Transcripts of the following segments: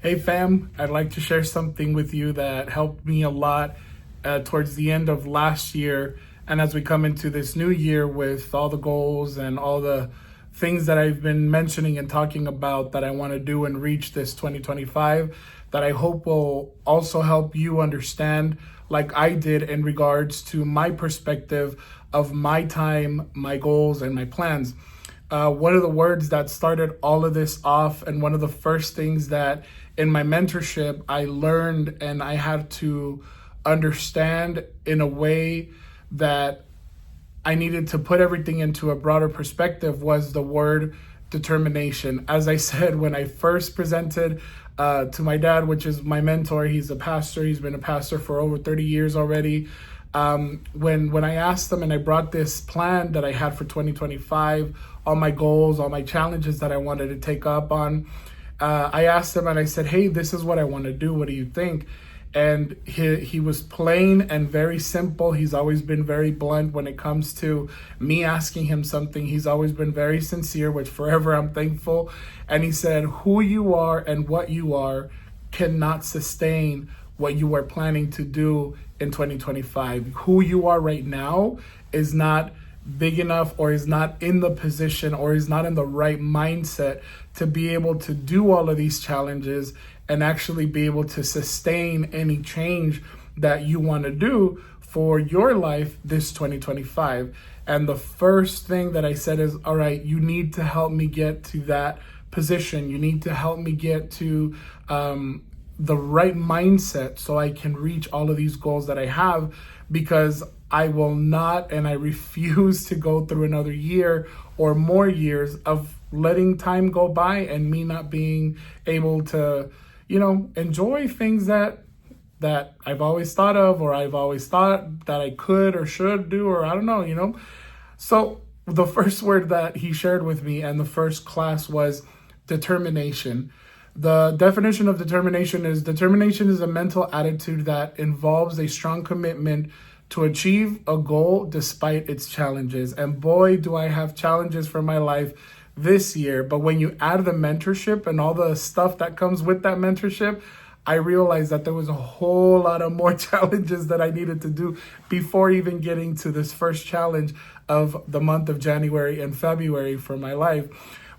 Hey fam, I'd like to share something with you that helped me a lot towards the end of last year. And as we come into this new year with all the goals and all the things that I've been mentioning and talking about that I want to do and reach this 2025, that I hope will also help you understand, like I did, in regards to my perspective of my time, my goals, and my plans. One of the words that started all of this off, and one of the first things that in my mentorship I learned and I had to understand in a way that I needed to put everything into a broader perspective, was the word determination. As I said, when I first presented to my dad, which is my mentor, he's a pastor, he's been a pastor for over 30 years already. When I asked them and I brought this plan that I had for 2025, all my goals, all my challenges that I wanted to take up on, I asked him and I said, hey, this is what I want to do. What do you think? And he was plain and very simple. He's always been very blunt when it comes to me asking him something. He's always been very sincere, which forever I'm thankful. And he said, who you are and what you are cannot sustain what you are planning to do in 2025. Who you are right now is not big enough, or is not in the position, or is not in the right mindset to be able to do all of these challenges and actually be able to sustain any change that you want to do for your life this 2025. And the first thing that I said is, all right, you need to help me get to that position. You need to help me get to the right mindset so I can reach all of these goals that I have, because I will not, and I refuse to go through another year or more years of letting time go by and me not being able to, enjoy things that I've always thought of, or I've always thought that I could or should do, or I don't know. So the first word that he shared with me and the first class was determination. The definition of determination is a mental attitude that involves a strong commitment to achieve a goal despite its challenges. And boy, do I have challenges for my life this year. But when you add the mentorship and all the stuff that comes with that mentorship, I realized that there was a whole lot of more challenges that I needed to do before even getting to this first challenge of the month of January and February for my life.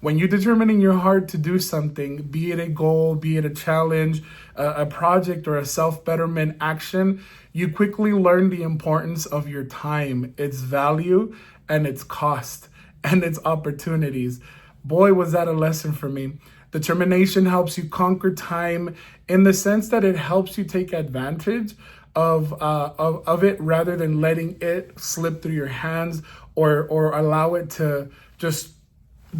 When you determine in your heart to do something, be it a goal, be it a challenge, a project, or a self-betterment action, you quickly learn the importance of your time, its value, and its cost, and its opportunities. Boy, was that a lesson for me. Determination helps you conquer time in the sense that it helps you take advantage of it rather than letting it slip through your hands or allow it to just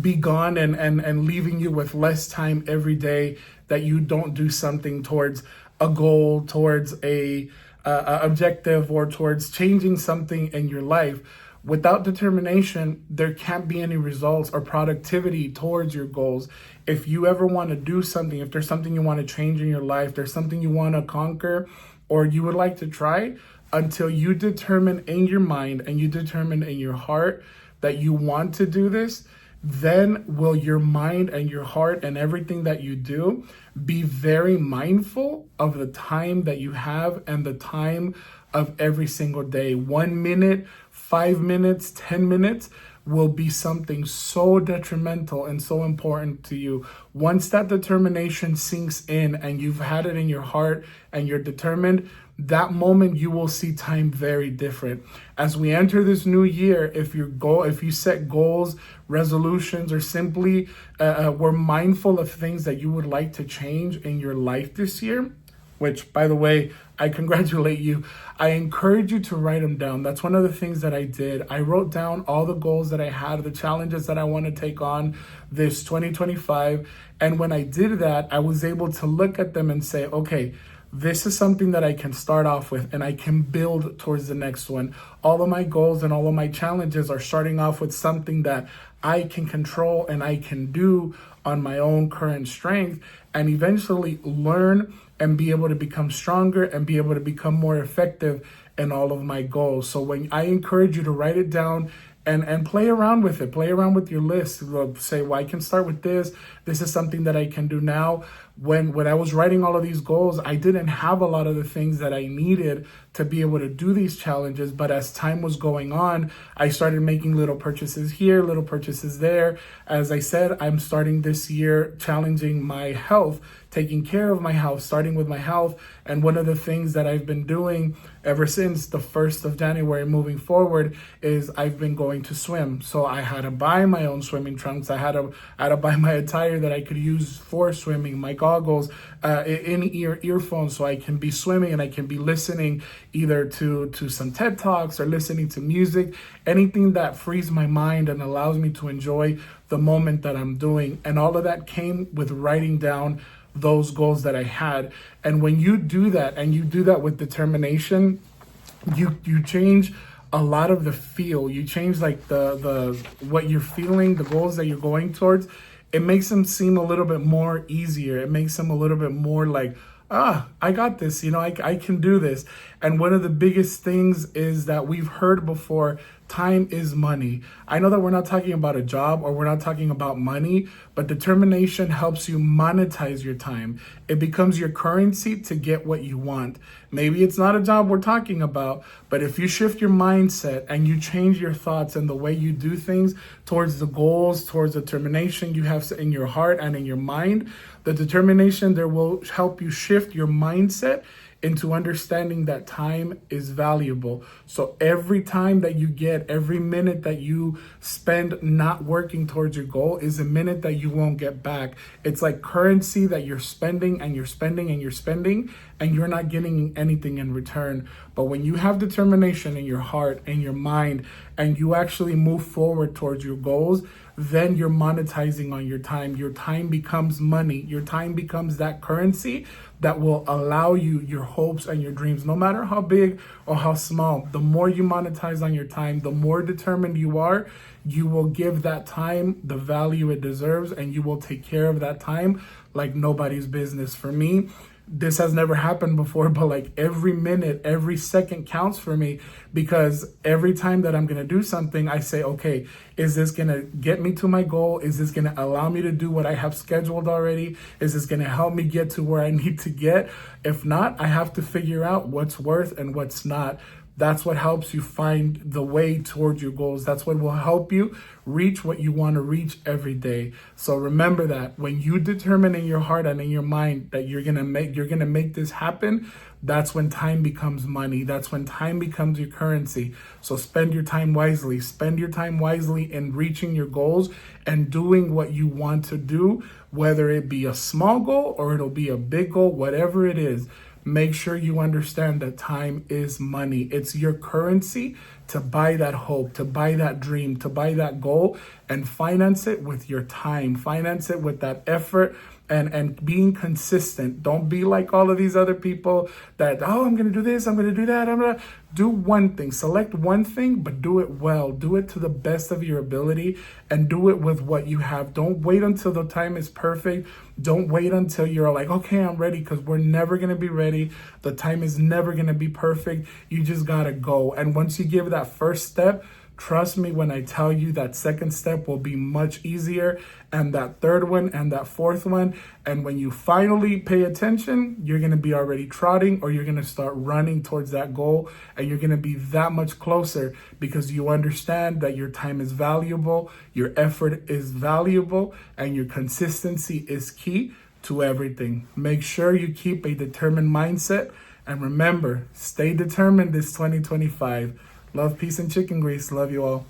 be gone and leaving you with less time every day that you don't do something towards a goal, towards a objective, or towards changing something in your life. Without determination, there can't be any results or productivity towards your goals. If you ever want to do something, if there's something you want to change in your life, there's something you want to conquer or you would like to try, until you determine in your mind and you determine in your heart that you want to do this, then will your mind and your heart and everything that you do be very mindful of the time that you have and the time of every single day. 1 minute, 5 minutes, 10 minutes will be something so detrimental and so important to you. Once that determination sinks in and you've had it in your heart and you're determined, that moment you will see time very different. As we enter this new year, if you set goals, resolutions, or simply were mindful of things that you would like to change in your life this year, which, by the way, I congratulate you. I encourage you to write them down. That's one of the things that I did. I wrote down all the goals that I had, the challenges that I want to take on this 2025. And when I did that, I was able to look at them and say, okay, this is something that I can start off with and I can build towards the next one. All of my goals and all of my challenges are starting off with something that I can control and I can do on my own current strength, and eventually learn and be able to become stronger and be able to become more effective in all of my goals. So when I encourage you to write it down and play around with it, play around with your list. Say, well, I can start with this. This is something that I can do now. When I was writing all of these goals, I didn't have a lot of the things that I needed to be able to do these challenges. But as time was going on, I started making little purchases here, little purchases there. As I said, I'm starting this year challenging my health, taking care of my health, starting with my health. And one of the things that I've been doing ever since the 1st of January moving forward is I've been going to swim. So I had to buy my own swimming trunks. I had to buy my attire that I could use for swimming, my goggles, in-ear earphones, so I can be swimming and I can be listening either to some TED Talks or listening to music, anything that frees my mind and allows me to enjoy the moment that I'm doing. And all of that came with writing down those goals that I had. And when you do that, and you do that with determination, you change a lot of the feel. You change like the what you're feeling, the goals that you're going towards. It makes them seem a little bit more easier. It makes them a little bit more like, I got this, I can do this. And one of the biggest things is that we've heard before, time is money. I know that we're not talking about a job or we're not talking about money, but determination helps you monetize your time. It becomes your currency to get what you want. Maybe it's not a job we're talking about, but if you shift your mindset and you change your thoughts and the way you do things towards the goals, towards determination you have in your heart and in your mind, the determination there will help you shift your mindset into understanding that time is valuable. So every time that you get, every minute that you spend not working towards your goal is a minute that you won't get back. It's like currency that you're spending and you're spending and you're spending, and you're not getting anything in return. But when you have determination in your heart and your mind, and you actually move forward towards your goals, then you're monetizing on your time. Your time becomes money. Your time becomes that currency that will allow you your hopes and your dreams, no matter how big or how small. The more you monetize on your time, the more determined you are, you will give that time the value it deserves, and you will take care of that time like nobody's business. For me, this has never happened before, but like every minute, every second counts for me, because every time that I'm going to do something, I say, okay, is this going to get me to my goal? Is this going to allow me to do what I have scheduled already? Is this going to help me get to where I need to get? If not, I have to figure out what's worth and what's not. That's what helps you find the way towards your goals. That's what will help you reach what you want to reach every day. So remember that when you determine in your heart and in your mind that you're gonna make this happen, that's when time becomes money. That's when time becomes your currency. So spend your time wisely. Spend your time wisely in reaching your goals and doing what you want to do, whether it be a small goal or it'll be a big goal, whatever it is. Make sure you understand that time is money. It's your currency to buy that hope, to buy that dream, to buy that goal, and finance it with your time. Finance it with that effort and being consistent. Don't be like all of these other people that, I'm going to do this, I'm going to do that. I'm going to do one thing. Select one thing, but do it well. Do it to the best of your ability and do it with what you have. Don't wait until the time is perfect. Don't wait until you're like, okay, I'm ready, because we're never going to be ready. The time is never going to be perfect. You just got to go. And once you give that first step, trust me when I tell you that second step will be much easier, and that third one and that fourth one. And when you finally pay attention, you're going to be already trotting, or you're going to start running towards that goal, and you're going to be that much closer because you understand that your time is valuable, your effort is valuable, and your consistency is key to everything. Make sure you keep a determined mindset, and remember, stay determined this 2025. Love, peace, and chicken grease. Love you all.